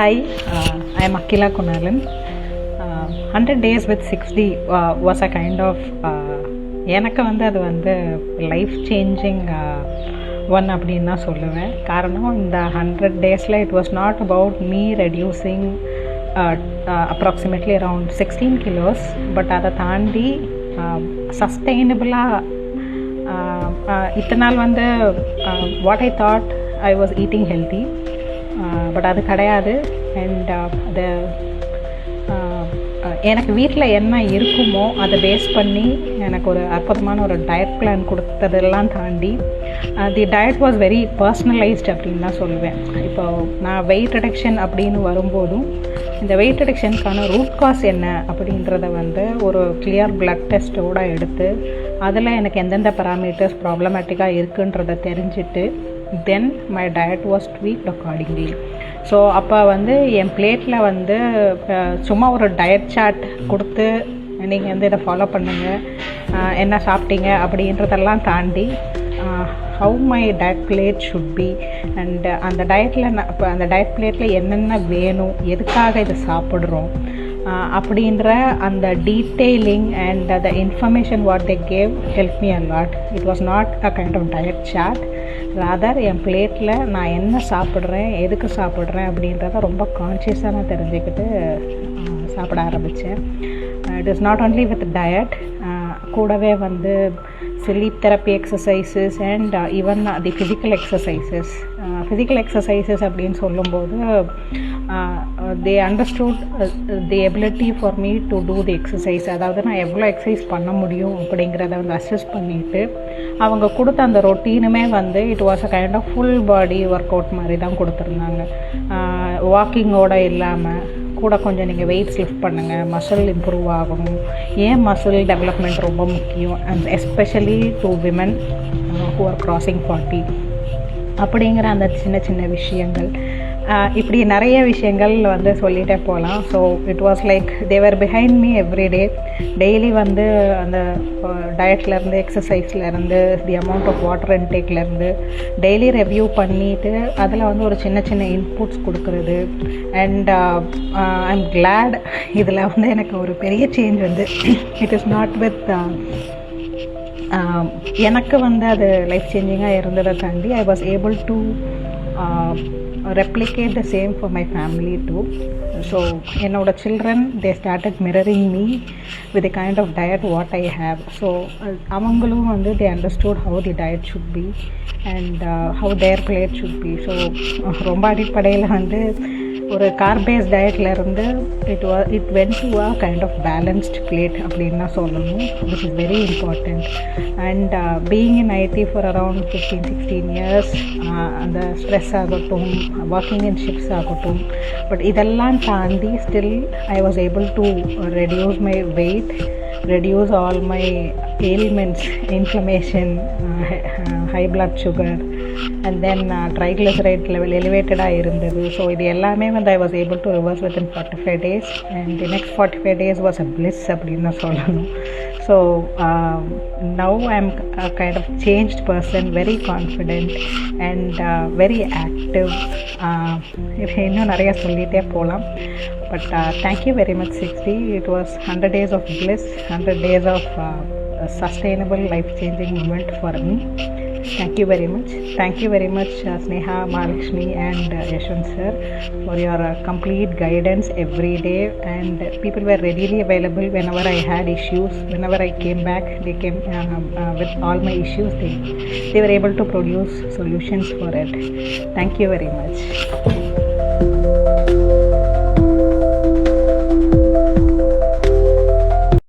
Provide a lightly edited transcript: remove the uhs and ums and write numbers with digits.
Hi, I am Akila Kunalan. 100 days with 6D was a kind of எனக்கு வந்து அது வந்து லைஃப் சேஞ்சிங் ஒன் அப்படின்னு தான் சொல்லுவேன். காரணம் இந்த 100 டேஸில் it was not about me reducing approximately around 16 kilos. But அதை தாண்டி சஸ்டெயினபிளாக இத்தனை நாள் வந்து what I thought I was eating healthy, but அது கிடையாது. அண்ட் அது எனக்கு வீட்டில் என்ன இருக்குமோ அதை பேஸ் பண்ணி எனக்கு ஒரு அற்புதமான ஒரு டயட் பிளான் கொடுத்ததெல்லாம் தாண்டி தி டயட் வாஸ் வெரி பர்சனலைஸ்ட் அப்படின்னு தான் சொல்லுவேன். இப்போ நான் வெயிட் ரிடக்ஷன் அப்படின்னு வரும்போதும் இந்த வெயிட் ரிடக்ஷனுக்கான ரூட் காஸ் என்ன அப்படின்றத வந்து ஒரு கிளியர் பிளட் டெஸ்ட்டோடு எடுத்து அதில் எனக்கு எந்தெந்த பேராமீட்டர்ஸ் ப்ராப்ளமேட்டிக்காக இருக்குன்றதை தெரிஞ்சுட்டு then my diet was tweaked accordingly. So அப்போ வந்து என் பிளேட்டில் வந்து சும்மா ஒரு டயட் சார்ட் கொடுத்து நீங்கள் வந்து இதை ஃபாலோ பண்ணுங்கள், என்ன சாப்பிட்டீங்க அப்படின்றதெல்லாம் தாண்டி how my diet plate should be and அந்த டயட்டில் இப்போ அந்த டயட் பிளேட்டில் என்னென்ன வேணும், எதுக்காக இதை சாப்பிட்றோம் அப்படின்ற அந்த detailing and the information what they gave help me a lot. It was not a kind of diet chart, rather என் பிளேட்டில் நான் என்ன சாப்பிட்றேன், எதுக்கு சாப்பிட்றேன் அப்படின்றத ரொம்ப கான்ஷியஸாக நான் தெரிஞ்சுக்கிட்டு சாப்பிட ஆரம்பித்தேன். It is not only with diet, கூடவே வந்து sleep therapy exercises and even the physical exercises. Physical exercises அப்படின்னு சொல்லும்போது they understood the ability for me to do the exercise. அதாவது நான் எவ்வளோ எக்ஸசைஸ் பண்ண முடியும் அப்படிங்கிறத வந்து அசஸ் பண்ணிவிட்டு அவங்க கொடுத்த அந்த ரொட்டீனுமே வந்து it was a kind of full body workout மாதிரி தான் கொடுத்துருந்தாங்க. வாக்கிங்கோடு இல்லாமல் கூட கொஞ்சம் நீங்கள் வெயிட்ஸ் லிஃப்ட் பண்ணுங்கள், மசில் இம்ப்ரூவ் ஆகணும். ஏன் மசில் டெவலப்மெண்ட் ரொம்ப முக்கியம், and especially to women who are crossing 40 அப்படிங்கிற அந்த சின்ன சின்ன விஷயங்கள், இப்படி நிறைய விஷயங்கள் வந்து சொல்லிகிட்டே போகலாம். So it was like they were behind me every day. Daily வந்து அந்த டயட்லேருந்து எக்ஸசைஸ்லேருந்து தி அமௌண்ட் ஆஃப் வாட்டர் இன்டேக்லேருந்து டெய்லி ரெவ்யூ பண்ணிவிட்டு அதில் வந்து ஒரு சின்ன சின்ன இன்புட்ஸ் கொடுக்குறது. அண்ட் ஐ எம் கிளாட் இதில் வந்து எனக்கு ஒரு பெரிய சேஞ்ச் வந்து இட் இஸ் நாட் வித் எனக்கு வந்து அது லைஃப் சேஞ்சிங்காக இருந்ததை தாண்டி ஐ was able to replicate the same for my family too. So என்னோட children they started mirroring me with the kind of diet what I have. So அவங்களும் வந்து they understood how the diet should be and how their plate should be. So ரொம்ப அடிப்படையில் வந்து ஒரு carbs டயட்லேருந்து it went to a kind of balanced plate அப்படின்னு தான் சொல்லணும், which is very important. And being in IT for around 15-16 years, அந்த stress ஆகட்டும், ஒர்க்கிங் இன் ஷிப்ஸ் ஆகட்டும், பட் இதெல்லாம் தாண்டி still I was able to reduce my weight, reduce all my ailments, inflammation, high blood sugar, and then triglyceride level elevated இருந்தது. So இது எல்லாமே வந்து I was able to reverse within 45 days, and the next 45 days was a bliss அப்படின்னு தான் சொல்லணும். So now I'm a kind of changed person, very confident and very active. இன்னும் நிறைய சொல்லிகிட்டே போகலாம், but thank you very much 6D. It was 100 days of bliss, 100 days of a sustainable life changing moment for me. Thank you very much. Thank you very much Sneha, Mahalakshmi and Yashwant sir for your complete guidance every day, and people were readily available whenever I had issues. Whenever I came back, they came with all my issues. They were able to produce solutions for it. Thank you very much.